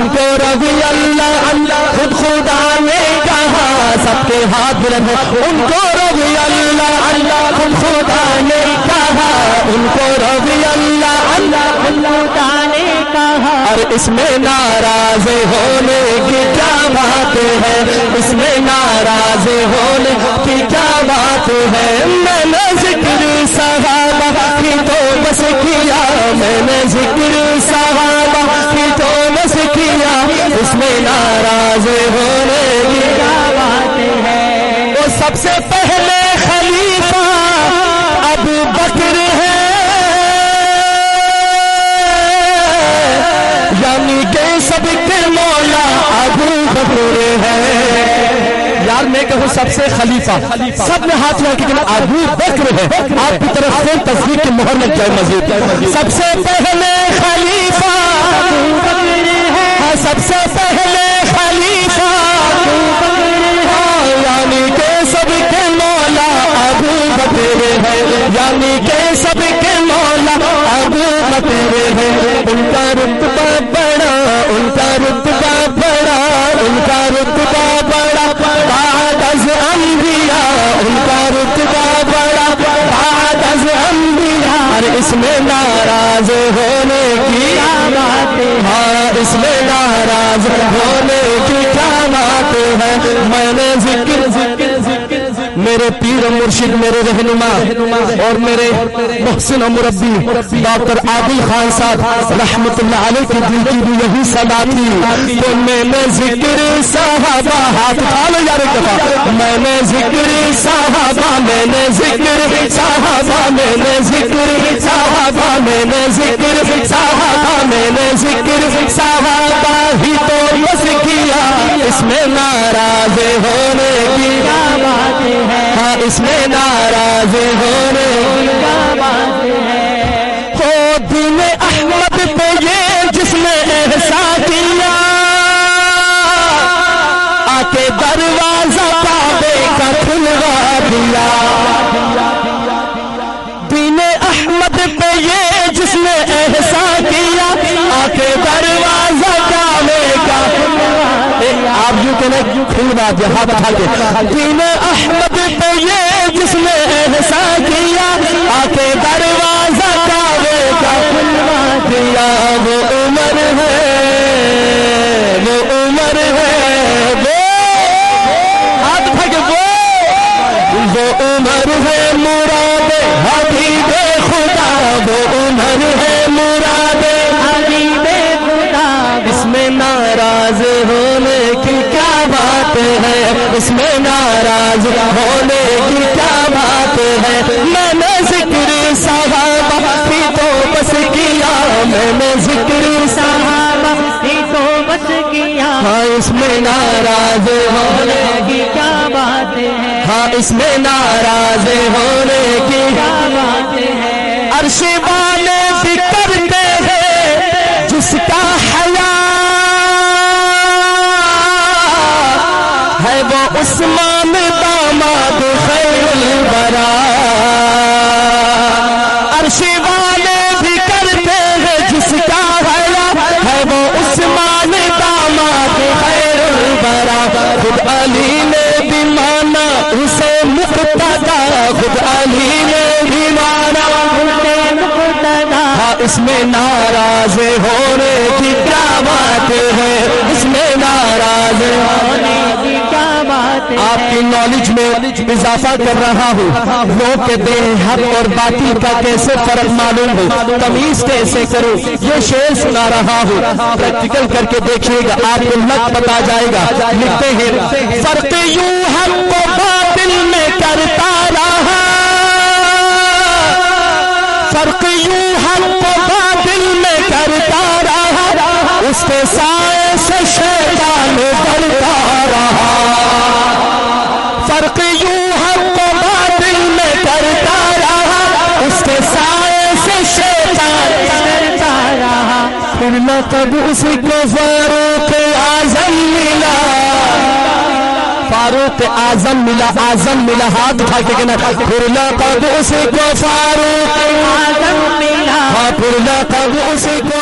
ان کو رضی اللہ عنہ خود خدا نے کہا، سب کے ہاتھ بلند ہیں، ان کو رضی اللہ عنہ خود خدا نے کہا، ان کو رضی اللہ عنہ خود خدا نے کہا۔ اور اس میں ناراض ہونے کی کیا بات ہے، اس میں ناراض ہونے کی کیا بات ہے، میں نے ذکر صحابہ کی تو بس کیا، میں نے ذکر صحابہ کی تو بس کیا، اس میں ناراض ہونے کی کیا بات ہے۔ وہ سب سے پہلے خلیفہ ابو بکر ہے، یعنی کہ سب کے مولا ابو بکر ہے۔ یار میں کہوں سب سے خلیفہ، سب نے ہاتھ لگا کہ ابو بکر ہے، آپ کی طرف سے تصدیق کی مہر لگ جائے مزید۔ سب سے پہلے خلیفہ ابو بکر ہے، سب سے پہلے خلیفہ ابو بکر ہے، یعنی کہ سب کے مولا ابو بکر ہے، یعنی کہ سب کے مولا ابو بکر ہے۔ ان کا رتبہ بڑا، ان کا رتبہ بڑا، ان کا رتبہ بڑا بعد از انبیاء، ان کا رتبہ بڑا بعد از انبیاء۔ اور اس میں ناراض ہونے کی کیا بات ہے، ہاں اس میں ناراض ہونے کی کیا بات ہے۔ میں نے ذکر میرے پیر و مرشد، میرے رہنما اور میرے محسن و مربی ڈاکٹر عادل خان صاحب رحمت اللہ علیہ کی دل کی بھی یہی صدا تھی کہ میں نے ذکر صحابہ، ہاتھ اٹھا لو یار ایک دفعہ، میں نے ذکر صحابہ، میں نے ذکر صحابہ، میں نے ذکر صحابہ، میں نے ذکر صحابہ، میں نے ذکر صحابہ ہی تو بس کیا، اس میں ناراض ہونے کی کیا بات ہے، ہاں اس میں ناراض ہونے کی کیا بات ہے۔ ہو دین احمد پہ یہ جس نے احسان کیا، آکے دروازہ کعبے کا کھلوا دیا، دین احمد پہ یہ جس نے احسان کیا، آکے دروازہ کعبے کا آپ یوں کہنے کھلوا دیا، ہاتھ اٹھا کے، دین احمد پہ یہ جس نے احسان کیا، آکے دروازہ کعبے کا کھلوا دیا۔ وہ عمر ہے، وہ عمر ہے، وہ ہاتھ اٹھا کے، وہ عمر ہے مراد حبیب خدا، وہ عمر ہے مراد حبیب خدا۔ اس میں ناراض ہونے کی کیا بات ہے، اس میں ناراض ہونے کی کیا بات ہے۔ میں نے ذکر صحابہ کی تو بس کیا، میں نے ذکر صحابہ کی تو بس کیا، ہاں اس میں ناراض ہونے کی کیا بات ہے، ہاں اس میں ناراض ہونے کی کیا بات ہے۔ عرش والے بھی کرتے ہیں جس کا حیا ہے، وہ عثمان داماد خیر الورا۔ عرش والے بھی کرتے ہیں جس کا حیا ہے، وہ عثمان داماد خیر الورا۔ خود علی نے بھی مانا اسے مقتدا، خود علی نے بھی مانا اسے مقتدا۔ ہاں اس میں ناراض ہونے کی کیا بات ہے، اس میں ناراض ہونے کی کیا بات ہے۔ آپ کی نالج میں اضافہ کر رہا ہوں، لوگ کہتے ہیں حق اور باطل کا کیسے فرق معلوم ہو، تمیز کیسے کرو، یہ شعر سنا رہا ہوں، پریکٹیکل کر کے دیکھیے گا، آپ کو لگ پتا جائے گا۔ لکھتے ہیں فرق یوں حق و باطل میں کرتا رہا، فرق یوں حق و باطل میں کرتا رہا، اس کے سائے سے شیطان ڈرتا رہا۔ فرق یوں حق و باطل میں کرتا رہا، اس کے سائے سے شیطان ڈرتا رہا۔ پھر لقب اس کو فاروق اعظم ملا، فاروق اعظم ملا، اعظم ملا، ہاتھ اٹھا کے کہنا پھر لقب اس کو فاروق اعظم ملا، ہاں پھر لقب اس کو